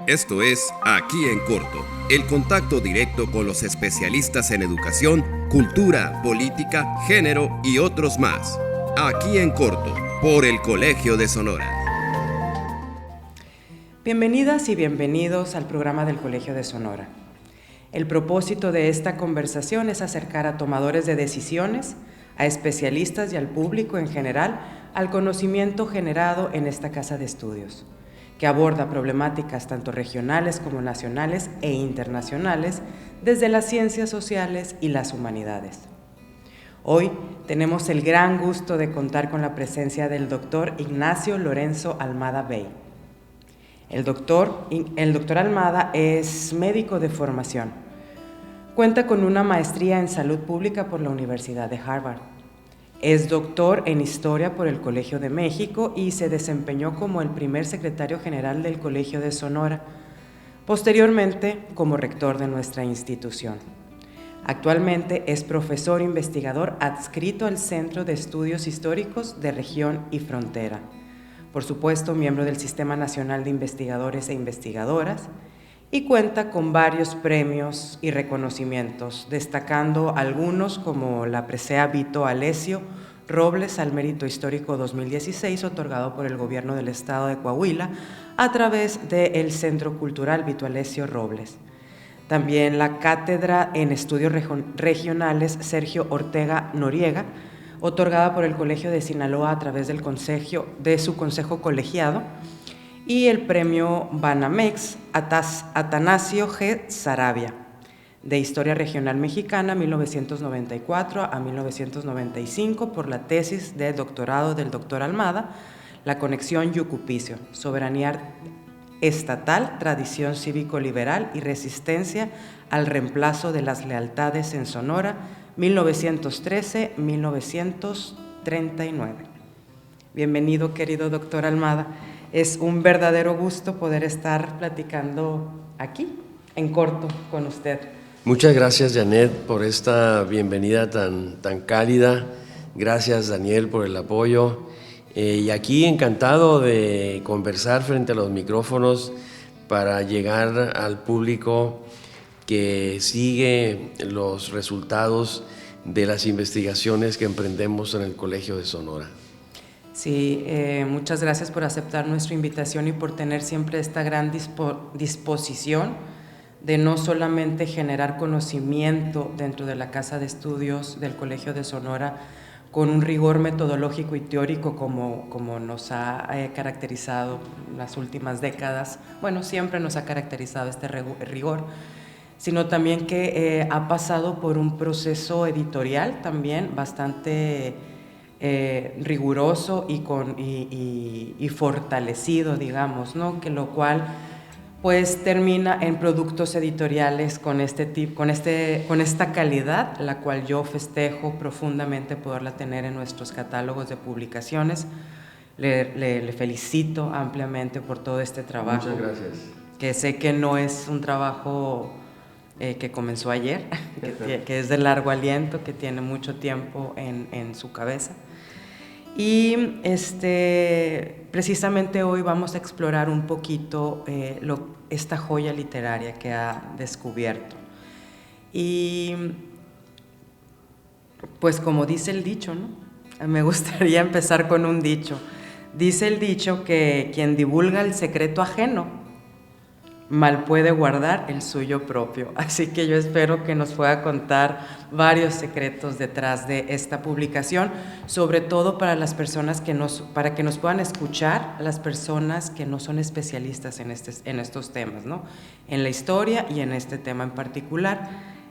Esto es Aquí en Corto, el contacto directo con los especialistas en educación, cultura, política, género y otros más. Aquí en Corto, por el Colegio de Sonora. Bienvenidas y bienvenidos al programa del Colegio de Sonora. El propósito de esta conversación es acercar a tomadores de decisiones, a especialistas y al público en general al conocimiento generado en esta casa de estudios, que aborda problemáticas tanto regionales como nacionales e internacionales desde las ciencias sociales y las humanidades. Hoy tenemos el gran gusto de contar con la presencia del doctor Ignacio Lorenzo Almada Bey. El doctor Almada es médico de formación. Cuenta con una maestría en salud pública por la Universidad de Harvard. Es doctor en Historia por el Colegio de México y se desempeñó como el primer secretario general del Colegio de Sonora, posteriormente como rector de nuestra institución. Actualmente es profesor investigador adscrito al Centro de Estudios Históricos de Región y Frontera. Por supuesto, miembro del Sistema Nacional de Investigadores e Investigadoras, y cuenta con varios premios y reconocimientos, destacando algunos como la presea Vito Alessio Robles al Mérito Histórico 2016, otorgado por el Gobierno del Estado de Coahuila a través del Centro Cultural Vito Alessio Robles. También la Cátedra en Estudios Regionales Sergio Ortega Noriega, otorgada por el Colegio de Sinaloa a través de su consejo colegiado, y el premio Banamex Atanasio G. Saravia, de Historia Regional Mexicana 1994 a 1995 por la tesis de doctorado del doctor Almada, La conexión Yucupicio, Soberanía Estatal, Tradición Cívico-Liberal y Resistencia al Reemplazo de las Lealtades en Sonora, 1913-1939. Bienvenido, querido doctor Almada. Es un verdadero gusto poder estar platicando aquí, en corto, con usted. Muchas gracias, Janet, por esta bienvenida tan cálida. Gracias, Daniel, por el apoyo. Y aquí encantado de conversar frente a los micrófonos para llegar al público que sigue los resultados de las investigaciones que emprendemos en el Colegio de Sonora. Sí, muchas gracias por aceptar nuestra invitación y por tener siempre esta gran disposición de no solamente generar conocimiento dentro de la Casa de Estudios del Colegio de Sonora con un rigor metodológico y teórico como nos ha caracterizado las últimas décadas. Bueno, siempre nos ha caracterizado este rigor, sino también que ha pasado por un proceso editorial también bastante riguroso y fortalecido, digamos, ¿no? Que lo cual pues termina en productos editoriales con esta calidad, la cual yo festejo profundamente poderla tener en nuestros catálogos de publicaciones. Le felicito ampliamente por todo este trabajo. Muchas gracias. Que sé que no es un trabajo que comenzó ayer, que es de largo aliento, que tiene mucho tiempo en su cabeza. Y precisamente hoy vamos a explorar un poquito esta joya literaria que ha descubierto. Y pues como dice el dicho, ¿no? Me gustaría empezar con un dicho. Dice el dicho que quien divulga el secreto ajeno mal puede guardar el suyo propio. Así que yo espero que nos pueda contar varios secretos detrás de esta publicación, sobre todo para las personas para que nos puedan escuchar las personas que no son especialistas en estos temas, ¿no? En la historia y en este tema en particular,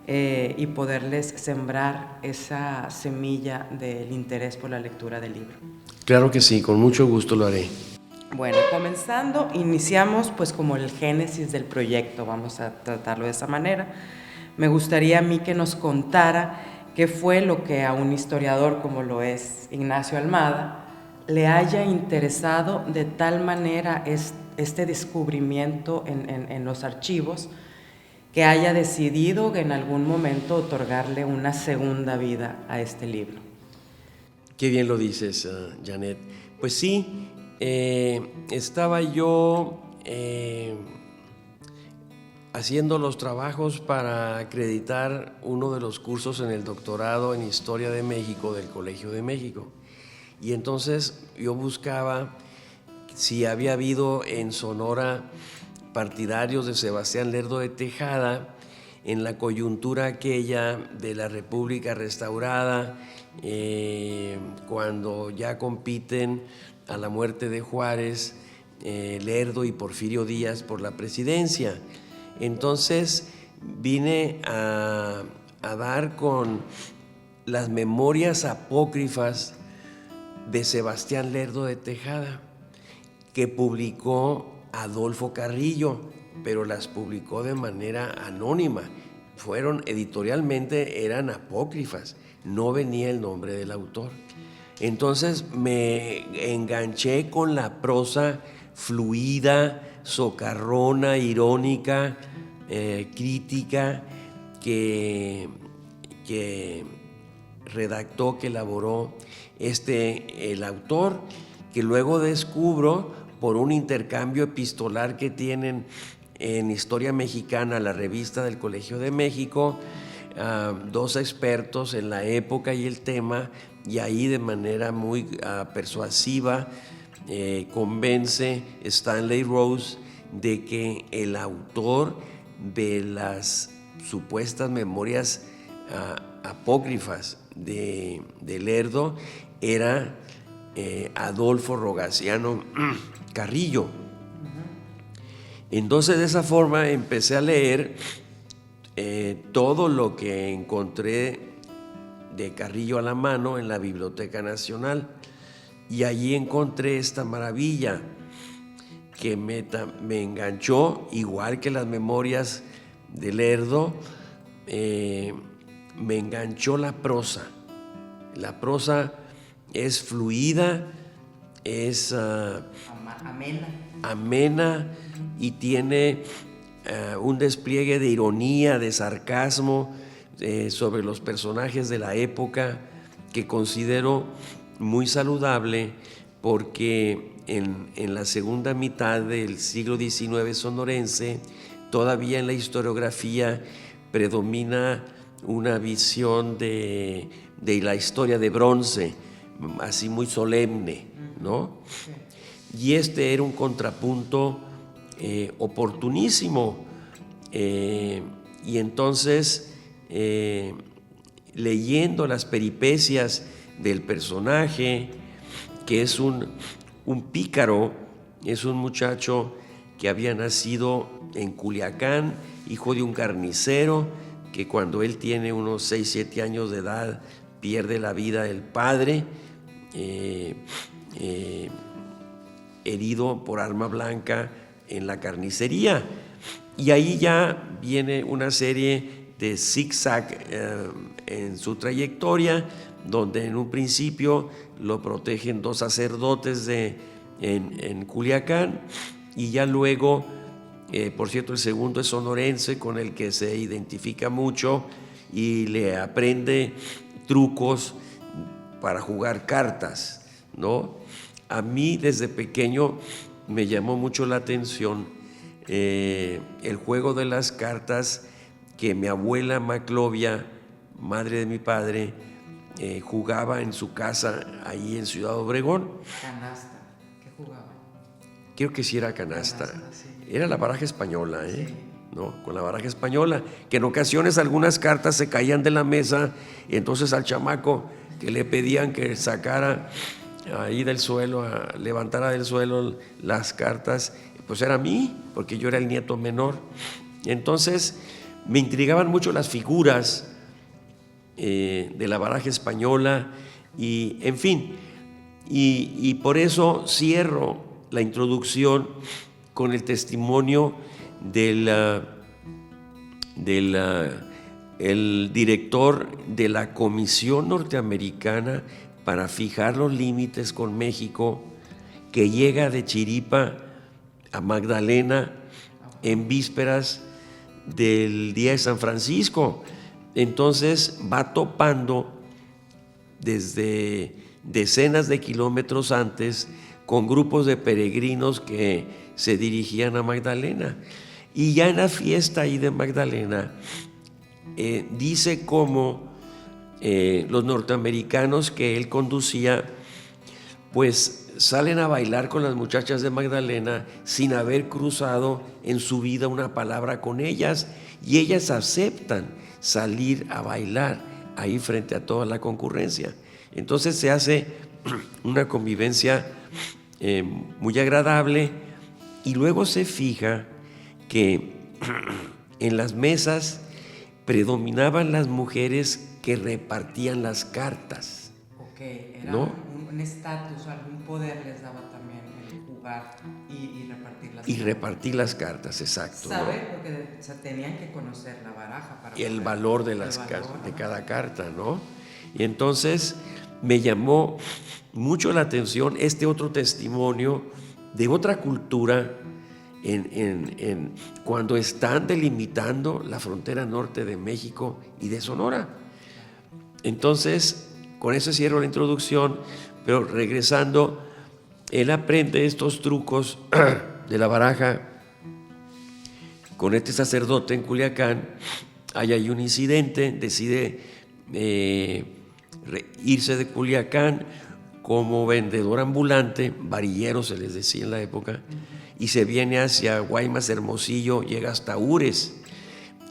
y poderles sembrar esa semilla del interés por la lectura del libro. Claro que sí, con mucho gusto lo haré. Bueno, comenzando, iniciamos pues como el génesis del proyecto, vamos a tratarlo de esa manera. Me gustaría a mí que nos contara qué fue lo que a un historiador como lo es Ignacio Almada le haya interesado de tal manera este descubrimiento en los archivos, que haya decidido en algún momento otorgarle una segunda vida a este libro. Qué bien lo dices, Janet. Pues sí, estaba yo haciendo los trabajos para acreditar uno de los cursos en el doctorado en Historia de México del Colegio de México. Y entonces yo buscaba si había habido en Sonora partidarios de Sebastián Lerdo de Tejada en la coyuntura aquella de la República restaurada, cuando ya compiten a la muerte de Juárez, Lerdo y Porfirio Díaz por la presidencia. Entonces vine a dar con las memorias apócrifas de Sebastián Lerdo de Tejada, que publicó Adolfo Carrillo, pero las publicó de manera anónima. Editorialmente eran apócrifas, no venía el nombre del autor. Entonces me enganché con la prosa fluida, socarrona, irónica, crítica que redactó, que elaboró el autor, que luego descubro por un intercambio epistolar que tienen en Historia Mexicana, la revista del Colegio de México, dos expertos en la época y el tema, y ahí de manera muy persuasiva convence Stanley Rose de que el autor de las supuestas memorias apócrifas de Lerdo era Adolfo Rogaciano Carrillo. Entonces de esa forma empecé a leer todo lo que encontré de Carrillo a la mano en la Biblioteca Nacional, y allí encontré esta maravilla que me enganchó, igual que las memorias de Lerdo. Me enganchó la prosa. La prosa es fluida, es amena y tiene un despliegue de ironía, de sarcasmo sobre los personajes de la época, que considero muy saludable, porque en la segunda mitad del siglo XIX sonorense, todavía en la historiografía predomina una visión de la historia de bronce, así muy solemne, ¿no? Y este era un contrapunto oportunísimo. Y entonces, leyendo las peripecias del personaje, que es un pícaro, es un muchacho que había nacido en Culiacán, hijo de un carnicero, que cuando él tiene unos 6, 7 años de edad pierde la vida el padre, herido por arma blanca en la carnicería. Y ahí ya viene una serie de zigzag en su trayectoria, donde en un principio lo protegen 2 sacerdotes en Culiacán, y ya luego, por cierto, el segundo es sonorense, con el que se identifica mucho y le aprende trucos para jugar cartas, ¿no? A mí desde pequeño me llamó mucho la atención el juego de las cartas que mi abuela Maclovia, madre de mi padre, jugaba en su casa ahí en Ciudad Obregón. Canasta, ¿qué jugaba? Creo que sí era canasta. Sí. Era la baraja española, Sí. ¿no? Con la baraja española, que en ocasiones algunas cartas se caían de la mesa, y entonces al chamaco que le pedían que sacara ahí del suelo, levantara del suelo las cartas, pues era a mí, porque yo era el nieto menor. Entonces me intrigaban mucho las figuras de la baraja española, y en fin, y por eso cierro la introducción con el testimonio el director de la Comisión Norteamericana para fijar los límites con México, que llega de Chiripa a Magdalena en vísperas del día de San Francisco. Entonces va topando desde decenas de kilómetros antes con grupos de peregrinos que se dirigían a Magdalena. Y ya en la fiesta ahí de Magdalena, dice cómo los norteamericanos que él conducía, pues salen a bailar con las muchachas de Magdalena sin haber cruzado en su vida una palabra con ellas, y ellas aceptan salir a bailar ahí frente a toda la concurrencia. Entonces se hace una convivencia muy agradable, y luego se fija que en las mesas predominaban las mujeres que repartían las cartas. Ok, era ¿no? un estatus, algún poder les daba también el jugar y repartir las Y cartas. repartir las cartas, exacto. Saber, ¿no? porque o sea, tenían que conocer la baraja para El poder- valor de, el las valor, cartas, de ¿no? cada carta, ¿no? Y entonces me llamó mucho la atención este otro testimonio de otra cultura cuando están delimitando la frontera norte de México y de Sonora. Entonces, con eso cierro la introducción, pero regresando, él aprende estos trucos de la baraja con este sacerdote en Culiacán. Hay ahí un incidente, decide irse de Culiacán como vendedor ambulante, varillero se les decía en la época, y se viene hacia Guaymas, Hermosillo, llega hasta Ures.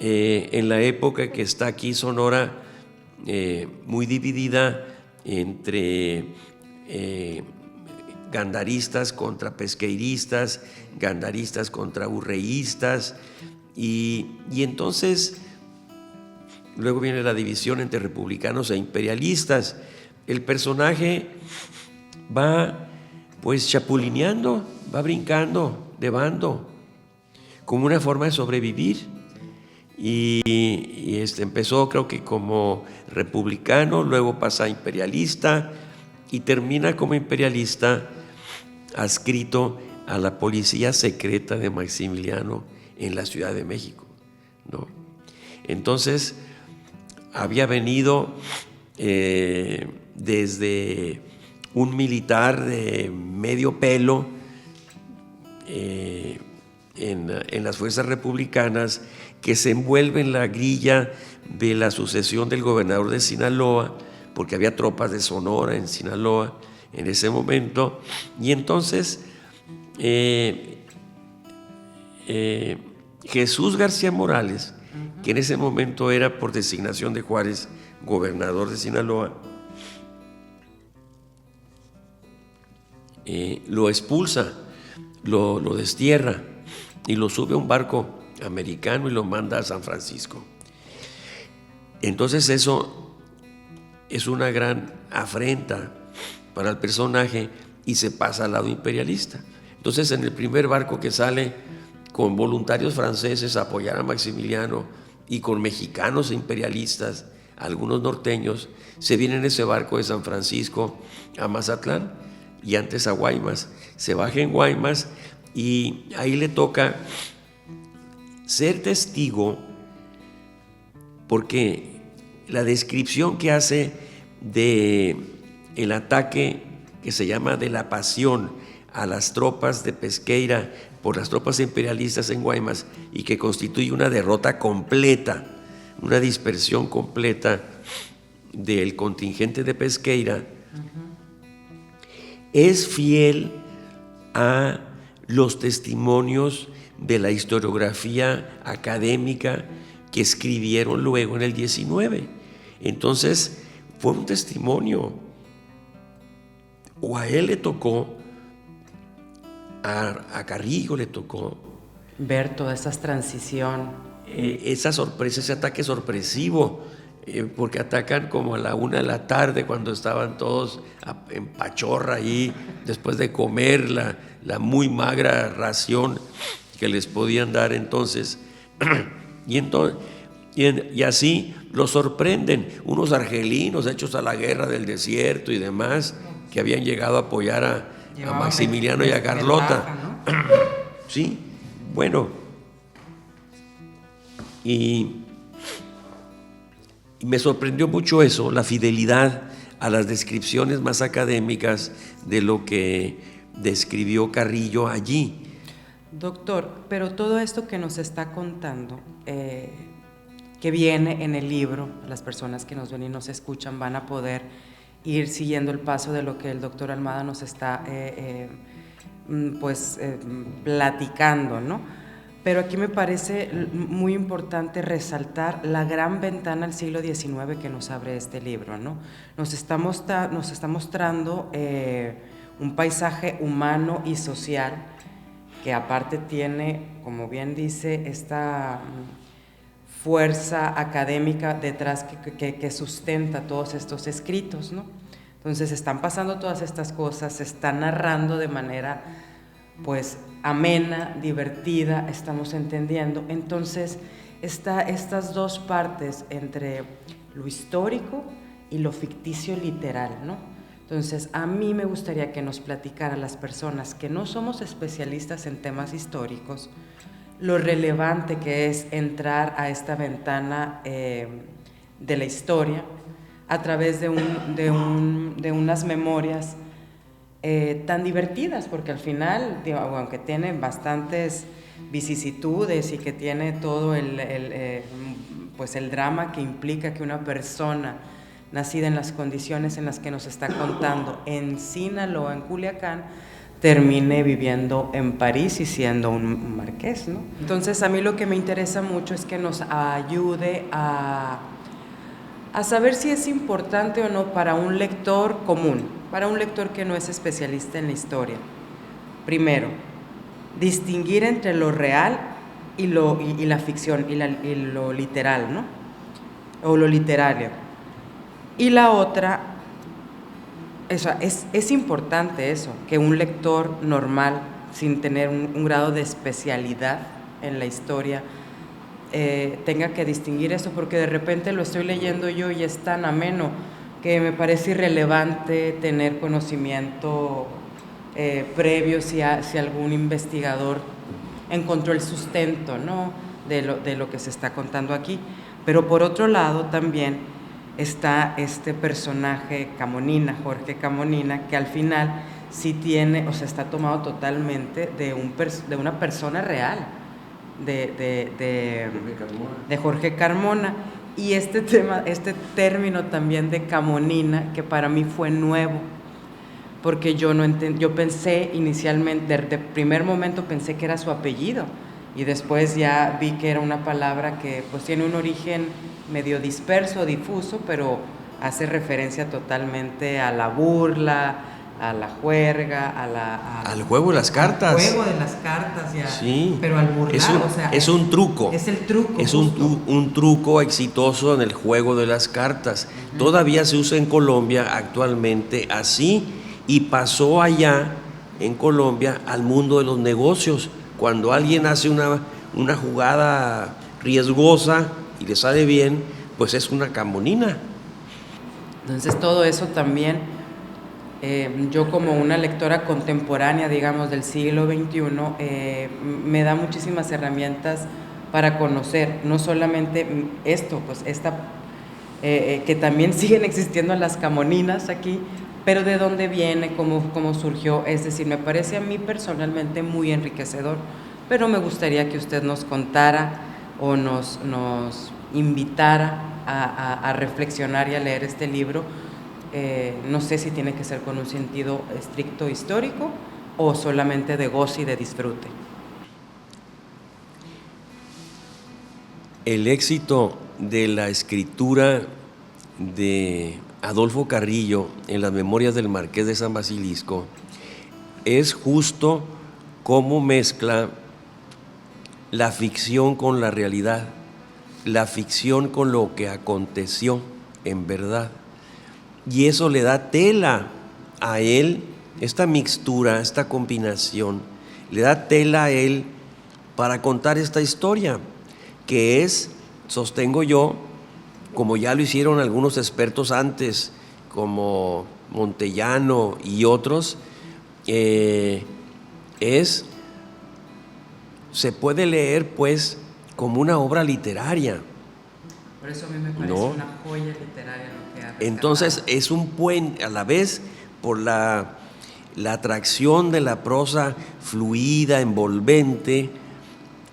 En la época que está aquí Sonora muy dividida entre gandaristas contra pesqueiristas, gandaristas contra urreístas, y entonces luego viene la división entre republicanos e imperialistas. El personaje va pues chapulineando, va brincando de bando como una forma de sobrevivir, y empezó creo que como republicano, luego pasa a imperialista y termina como imperialista adscrito a la policía secreta de Maximiliano en la Ciudad de México, ¿no? Entonces había venido desde un militar de medio pelo en las fuerzas republicanas, que se envuelve en la grilla de la sucesión del gobernador de Sinaloa, porque había tropas de Sonora en Sinaloa en ese momento. Y entonces Jesús García Morales, que en ese momento era por designación de Juárez gobernador de Sinaloa, lo expulsa, lo destierra y lo sube a un barco americano y lo manda a San Francisco. Entonces eso es una gran afrenta para el personaje y se pasa al lado imperialista. Entonces en el primer barco que sale con voluntarios franceses a apoyar a Maximiliano y con mexicanos imperialistas, algunos norteños, se viene en ese barco de San Francisco a Mazatlán y antes a Guaymas. Se baja en Guaymas y ahí le toca ser testigo, porque la descripción que hace de el ataque que se llama de la Pasión a las tropas de Pesqueira por las tropas imperialistas en Guaymas, y que constituye una derrota completa, una dispersión completa del contingente de Pesqueira, es fiel a los testimonios de la historiografía académica que escribieron luego en el 19. Entonces fue un testimonio, o a él le tocó, a Carrillo le tocó ver toda esa transición. Esa sorpresa, ese ataque sorpresivo, porque atacan como a la 1 de la tarde cuando estaban todos en pachorra ahí, después de comer la muy magra ración que les podían dar entonces. Y así los sorprenden unos argelinos hechos a la guerra del desierto y demás, que habían llegado a apoyar a Maximiliano y a Carlota, ¿no? Sí, bueno, y me sorprendió mucho eso, la fidelidad a las descripciones más académicas de lo que describió Carrillo allí. Doctor, pero todo esto que nos está contando, que viene en el libro, las personas que nos ven y nos escuchan van a poder ir siguiendo el paso de lo que el doctor Almada nos está platicando, ¿no? Pero aquí me parece muy importante resaltar la gran ventana al siglo XIX que nos abre este libro, ¿no? Nos está mostrando un paisaje humano y social que aparte tiene, como bien dice, esta fuerza académica detrás que sustenta todos estos escritos, ¿no? Entonces están pasando todas estas cosas, se está narrando de manera pues amena, divertida, estamos entendiendo. Entonces estas dos partes entre lo histórico y lo ficticio literal, ¿no? Entonces a mí me gustaría que nos platicara las personas que no somos especialistas en temas históricos lo relevante que es entrar a esta ventana de la historia a través de unas memorias tan divertidas, porque al final, aunque tiene bastantes vicisitudes y que tiene todo el drama que implica que una persona nacida en las condiciones en las que nos está contando en Sinaloa, en Culiacán, termine viviendo en París y siendo un marqués, ¿no? Entonces a mí lo que me interesa mucho es que nos ayude a saber si es importante o no para un lector común, para un lector que no es especialista en la historia. Primero, distinguir entre lo real y la ficción, y lo literal, ¿no? O lo literario. Y la otra, es importante eso, que un lector normal, sin tener un grado de especialidad en la historia, tenga que distinguir eso, porque de repente lo estoy leyendo yo y es tan ameno que me parece irrelevante tener conocimiento previo si algún investigador encontró el sustento, ¿no?, de lo que se está contando aquí. Pero por otro lado también está este personaje Camonina, Jorge Camonina, que al final sí tiene, está tomado totalmente de una persona real, de Jorge Carmona. Y este término también de Camonina, que para mí fue nuevo, porque yo pensé inicialmente, de primer momento pensé que era su apellido, y después ya vi que era una palabra que pues tiene un origen medio disperso, difuso, pero hace referencia totalmente a la burla, a la juerga, al juego de las cartas. Al juego de las cartas, ya. Sí. Pero al burlar, es un truco. Es el truco. Es un truco exitoso en el juego de las cartas. Uh-huh. Todavía se usa en Colombia actualmente así, y pasó allá en Colombia al mundo de los negocios. Cuando alguien hace una jugada riesgosa y le sale bien, pues es una camonina. Entonces todo eso también, yo como una lectora contemporánea, digamos, del siglo XXI, me da muchísimas herramientas para conocer, no solamente esto, pues que también siguen existiendo las camoninas aquí, pero de dónde viene, cómo surgió. Es decir, me parece a mí personalmente muy enriquecedor, pero me gustaría que usted nos contara o nos invitara a reflexionar y a leer este libro. No sé si tiene que ser con un sentido estricto histórico o solamente de goce y de disfrute. El éxito de la escritura de Adolfo Carrillo en las Memorias del Marqués de San Basilisco es justo cómo mezcla la ficción con la realidad, la ficción con lo que aconteció en verdad. Y eso le da tela a él, esta mixtura, esta combinación, le da tela a él para contar esta historia, que es, sostengo yo, como ya lo hicieron algunos expertos antes, como Montellano y otros, se puede leer pues como una obra literaria. Por eso a mí me parece una joya literaria lo que ha rescatado. Entonces es un puente, a la vez por la la atracción de la prosa fluida, envolvente,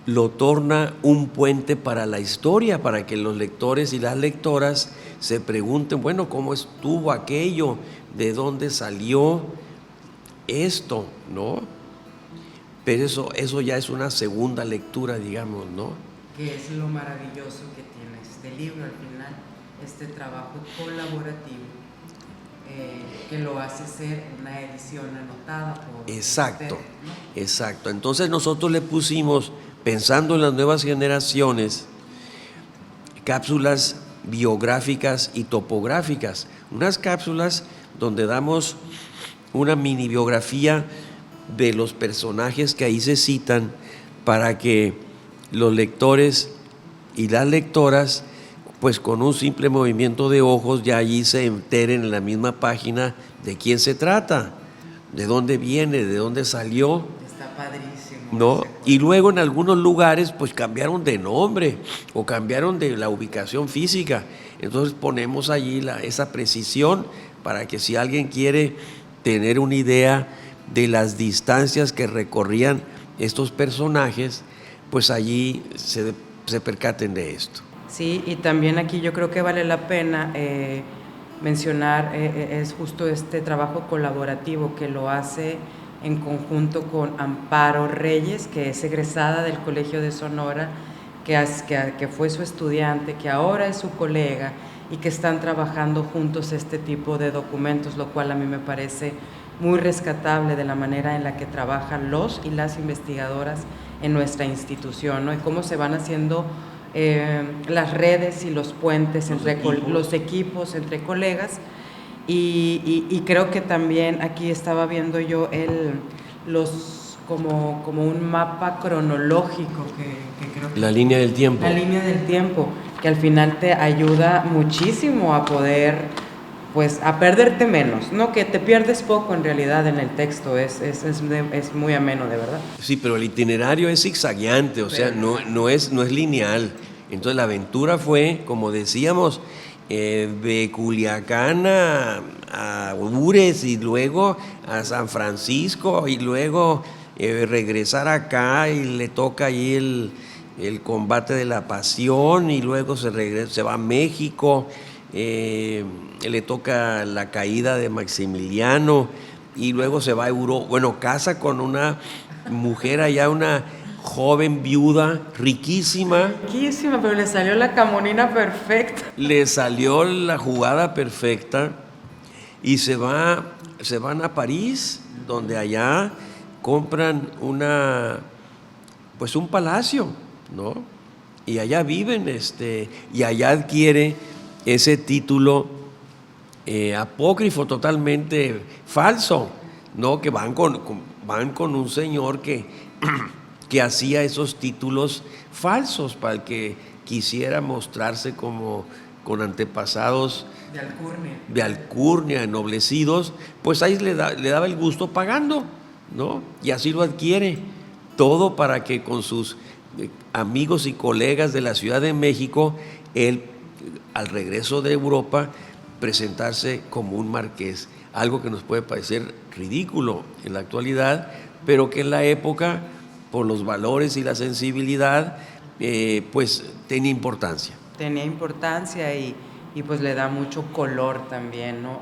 lo torna un puente para la historia, para que los lectores y las lectoras se pregunten, bueno, ¿cómo estuvo aquello? ¿De dónde salió esto? ¿No? Pero eso ya es una segunda lectura, digamos, ¿no? Que es lo maravilloso que tiene este libro al final, este trabajo colaborativo, que lo hace ser una edición anotada por Exacto, ustedes, ¿no? exacto. Entonces nosotros le pusimos, pensando en las nuevas generaciones, cápsulas biográficas y topográficas, unas cápsulas donde damos una mini biografía de los personajes que ahí se citan para que los lectores y las lectoras, pues con un simple movimiento de ojos ya allí se enteren en la misma página de quién se trata, de dónde viene, de dónde salió. Está padrísimo. ¿No? Y luego en algunos lugares pues cambiaron de nombre o cambiaron de la ubicación física. Entonces ponemos allí esa precisión para que si alguien quiere tener una idea de las distancias que recorrían estos personajes, pues allí se percaten de esto. Sí, y también aquí yo creo que vale la pena mencionar es justo este trabajo colaborativo que lo hace en conjunto con Amparo Reyes, que es egresada del Colegio de Sonora, que fue su estudiante, que ahora es su colega y que están trabajando juntos este tipo de documentos, lo cual a mí me parece muy rescatable de la manera en la que trabajan los y las investigadoras en nuestra institución, ¿no? Y cómo se van haciendo las redes y los puentes entre los equipos entre colegas. Y creo que también aquí estaba viendo yo como un mapa cronológico que creo que la línea del tiempo. La línea del tiempo, que al final te ayuda muchísimo a poder, pues, a perderte menos, ¿no? Que te pierdes poco en realidad en el texto, es muy ameno, de verdad. Sí, pero el itinerario es zigzagueante, o sea, no es lineal. Entonces la aventura fue, como decíamos, de Culiacán a Ures y luego a San Francisco y luego regresar acá y le toca ahí el combate de la pasión y luego se va a México, le toca la caída de Maximiliano y luego se va a Europa, bueno, casa con una mujer allá, una joven viuda, riquísima. Riquísima, pero le salió la camonina perfecta. Le salió la jugada perfecta y se van a París, donde allá compran un palacio, ¿no? Y allá viven, y allá adquiere ese título apócrifo, totalmente falso, ¿no? Que van con un señor que hacía esos títulos falsos para el que quisiera mostrarse como con antepasados de alcurnia, ennoblecidos, pues ahí le daba el gusto pagando, ¿no? Y así lo adquiere, todo para que con sus amigos y colegas de la Ciudad de México, él, al regreso de Europa, presentarse como un marqués, algo que nos puede parecer ridículo en la actualidad, pero que en la época, por los valores y la sensibilidad, pues tenía importancia. Tenía importancia y pues le da mucho color también, ¿no?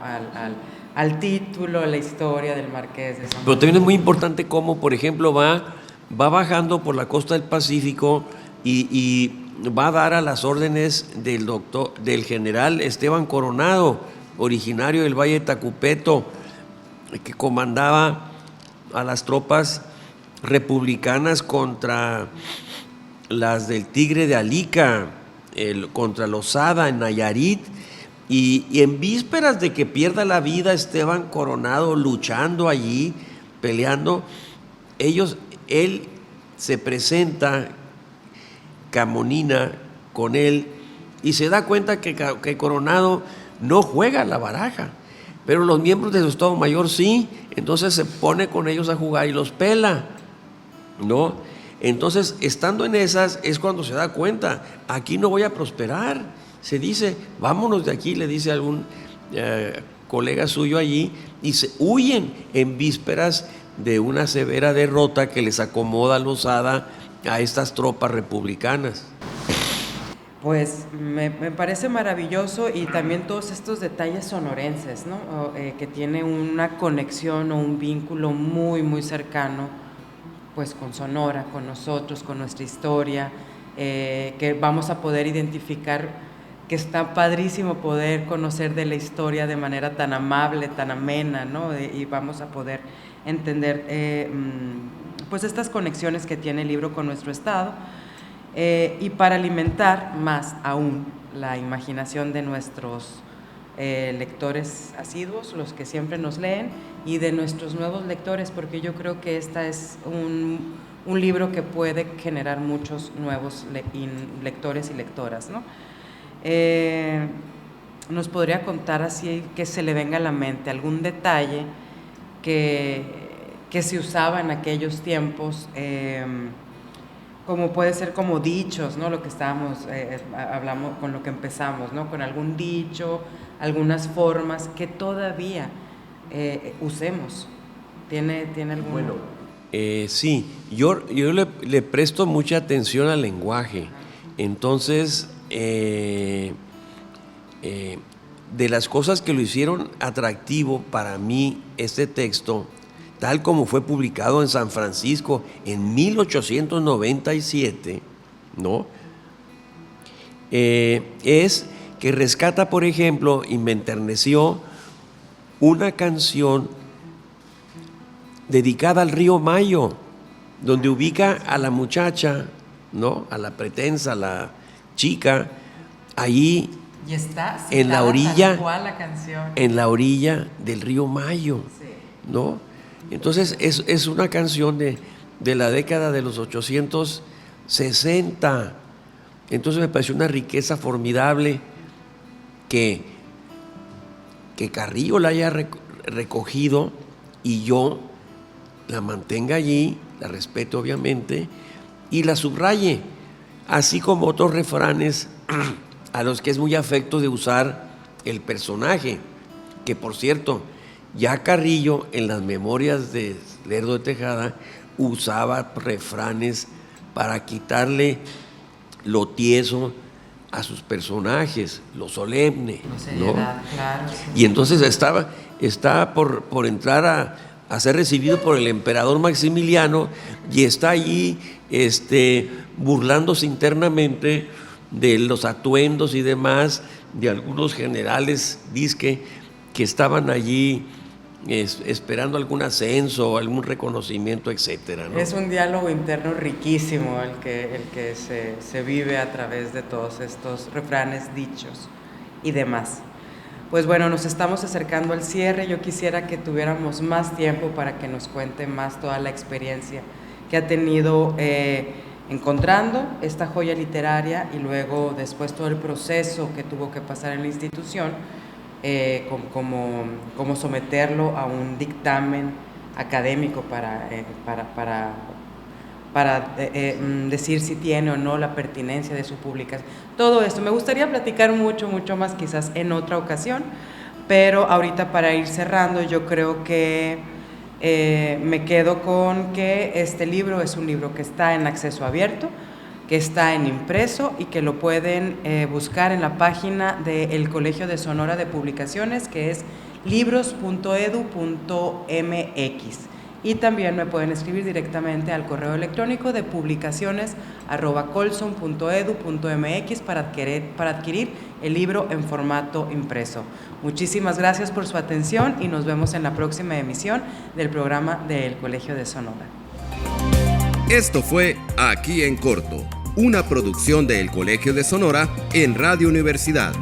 al título, a la historia del Marqués de San Pero también es muy importante cómo, por ejemplo, va bajando por la costa del Pacífico y va a dar a las órdenes del general Esteban Coronado, originario del Valle de Tacupeto, que comandaba a las tropas republicanas contra las del Tigre de Alica, contra Losada en Nayarit, y en vísperas de que pierda la vida Esteban Coronado luchando allí, peleando, él se presenta, Camonina, con él, y se da cuenta que Coronado no juega la baraja, pero los miembros de su Estado Mayor sí, entonces se pone con ellos a jugar y los pela, ¿no? Entonces, estando en esas, es cuando se da cuenta, aquí no voy a prosperar. Se dice, vámonos de aquí, le dice algún colega suyo allí y se huyen en vísperas de una severa derrota que les acomoda losada a estas tropas republicanas. Pues me parece maravilloso, y también todos estos detalles sonorenses, ¿no? Que tiene una conexión o un vínculo muy, muy cercano, pues con Sonora, con nosotros, con nuestra historia, que vamos a poder identificar, que está padrísimo poder conocer de la historia de manera tan amable, tan amena, ¿no? Y vamos a poder entender pues estas conexiones que tiene el libro con nuestro estado. Y para alimentar más aún la imaginación de nuestros lectores asiduos, los que siempre nos leen, y de nuestros nuevos lectores, porque yo creo que esta es un libro que puede generar muchos nuevos lectores y lectoras, ¿no? Nos podría contar así que se le venga a la mente algún detalle que se usaba en aquellos tiempos, como puede ser como dichos, ¿no? Lo que estábamos, hablamos con lo que empezamos, ¿no? Con algún dicho, algunas formas que todavía usemos. ¿Tiene algún...? Bueno, sí, yo le presto mucha atención al lenguaje. Entonces, de las cosas que lo hicieron atractivo para mí, este texto, tal como fue publicado en San Francisco en 1897, ¿no? Es que rescata, por ejemplo, y me enterneció, una canción dedicada al río Mayo, donde ubica a la muchacha, ¿no? A la pretensa, a la chica, allí y está en la orilla, la canción. En la orilla del río Mayo, sí, ¿no? Entonces es una canción de la década de los 860. Entonces me pareció una riqueza formidable que Carrillo la haya recogido y yo la mantenga allí, la respete obviamente, y la subraye, así como otros refranes a los que es muy afecto de usar el personaje, que por cierto, ya Carrillo en las memorias de Lerdo de Tejada usaba refranes para quitarle lo tieso a sus personajes, lo solemne, ¿no? Claro, sí. Y entonces está por entrar a ser recibido por el emperador Maximiliano, y está allí burlándose internamente de los atuendos y demás de algunos generales, disque, que estaban allí esperando algún ascenso, algún reconocimiento, etcétera, ¿no? Es un diálogo interno riquísimo el que se vive a través de todos estos refranes, dichos y demás. Pues bueno, nos estamos acercando al cierre. Yo quisiera que tuviéramos más tiempo para que nos cuente más toda la experiencia que ha tenido encontrando esta joya literaria, y luego después todo el proceso que tuvo que pasar en la institución, como someterlo a un dictamen académico para decir si tiene o no la pertinencia de su publicación. Todo esto me gustaría platicar mucho más quizás en otra ocasión, pero ahorita, para ir cerrando, yo creo que me quedo con que este libro es un libro que está en acceso abierto, que está en impreso y que lo pueden buscar en la página del Colegio de Sonora de Publicaciones, que es libros.edu.mx, y también me pueden escribir directamente al correo electrónico de publicaciones@colson.edu.mx para adquirir el libro en formato impreso. Muchísimas gracias por su atención y nos vemos en la próxima emisión del programa del Colegio de Sonora. Esto fue Aquí en Corto, una producción del Colegio de Sonora en Radio Universidad.